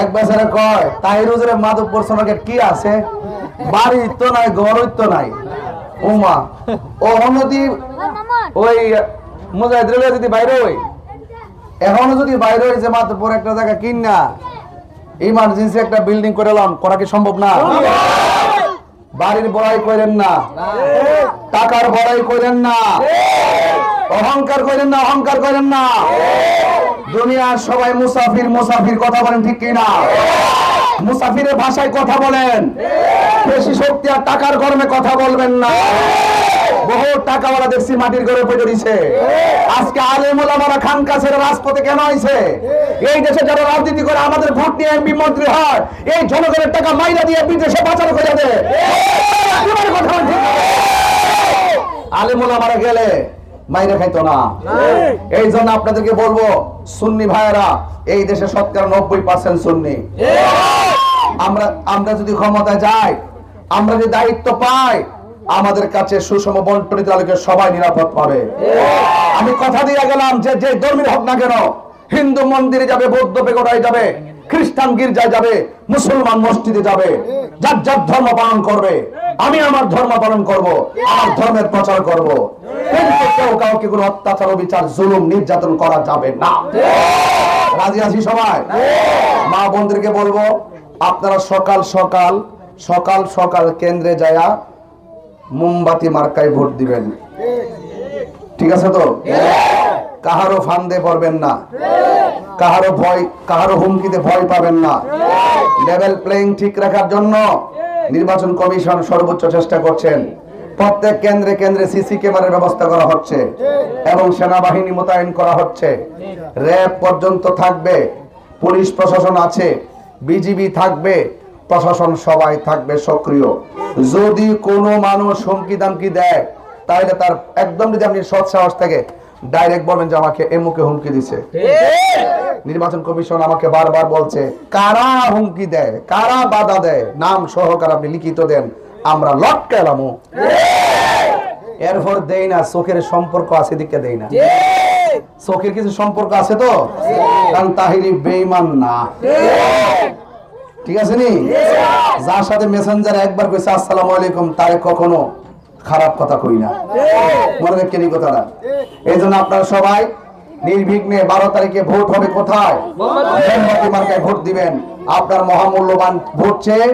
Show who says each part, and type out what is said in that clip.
Speaker 1: এক বেচারা কয় তাহিরুজের মাধবপুর সোনারঘাট কি আছে, বাড়ি তো নাই, ঘর তো নাই। উমা ও যদি ওই মুজাহিদের যদি বাইরে হই, এখনো যদি বাইরে হই যে মাধবপুর একটা জায়গা কিনা ইমার্জেন্সি একটা বিল্ডিং করে এলাম, করা কি সম্ভব না? বাড়ির বড়াই করেন না, টাকার বড়াই করেন না, অহংকার করেন না, অহংকার করেন না। দুনিয়ার সবাই মুসাফির, মুসাফির কথা বলেন ঠিক কিনা? মুসাফিরের ভাষায় কথা বলেন, বেশি শক্তি আর টাকার গরমে কথা বলবেন না। বহু টাকাওয়ালা দেখছি মাটির ঘরে পড়ে দিছে। আজকে আলেম ওলামারা খানকা ছেড়ে রাজপথে কেন হইছে? এই দেশে যারা রাজনীতি করে আমাদের ভোট নিয়ে এমপি মন্ত্রী হয়, এই জনগণের টাকা মাইরা দিয়ে বিদেশে পাচার করে দেয়। আলেম ওলামারা গেলে মাইরা খাইতো না। এই জন্য আপনাদেরকে বলবো, সুন্নি ভাইয়েরা এই দেশে শতকরা 90% সুন্নি। আমরা যদি ক্ষমতায় যাই, আমরা যদি দায়িত্ব পাই, আমাদের কাছে সুষম বন্টনিত আলোকে সবাই নিরাপদ পাবে। আমি কথা দিয়ে গেলাম যে যে ধর্মের হোক না কেন, হিন্দু মন্দিরে যাবে, বৌদ্ধ পেগোডায় যাবে, খ্রিস্টান গির্জায় যাবে, মুসলমান মসজিদে যাবে, যার যার ধর্ম পালন করবে। আমি আমার ধর্ম পালন করব, আমার ধর্মের প্রচার করব। কিন্তু কেউ কাউকে কোনো অত্যাচার, বিচার, জুলুম, নির্যাতন করা যাবে না। রাজি আছি সবাই? মা বোনদেরকে বলবো, আপনারা সকাল সকাল সকাল সকাল কেন্দ্রে যায়া মোমবাতি মার্কায় ভোট দিবেন। ঠিক আছে তো? কাহারও ফান্দে পড়বেন না, কাহারও হুমকিতে ভয় পাবেন না। লেভেল প্লেইং ঠিক রাখার জন্য নির্বাচন কমিশন সর্বোচ্চ চেষ্টা করছেন। প্রত্যেক কেন্দ্রে কেন্দ্রে সিসি ক্যামেরার ব্যবস্থা করা হচ্ছে এবং সেনাবাহিনী মোতায়েন করা হচ্ছে। র্যাব পর্যন্ত থাকবে, পুলিশ প্রশাসন আছে, বিজিবি থাকবে, প্রশাসন সবাই থাকবে সক্রিয়। যদি কোনো মানুষ হুমকি দামকি দেয়, তাহলে তার একদম, যদি আপনি সৎ সাহস থেকে ডাইরেক্ট বলবেন যে আমাকে এমুকে হুমকি দিছে। নির্বাচন কমিশন আমাকে বারবার বলছে, কারা হুমকি দেয়, কারা বাধা দেয়, নাম সহকারে আপনি লিখিত দেন, আমরা লটকালাম। এরপর দেই না, চোখের সম্পর্ক আছে দিকে দেই না। চোখের কিছু সম্পর্ক আছে তো, কারণ তাহিরি বেঈমান না। ঠিক আছে নি? যার সাথে মেসেঞ্জার একবার কইছে আসসালামু আলাইকুম, তারে কখনো খারাপ কথা কই না। মনে রাখেন এই কথাটা। এই জন্য আপনারা সবাই নির্বিঘ্নে 12 তারিখে ভোট হবে কোথায়? মোমবাতি মার্কায় ভোট দিবেন। আপনার মহামূল্যবান ভোট চেয়ে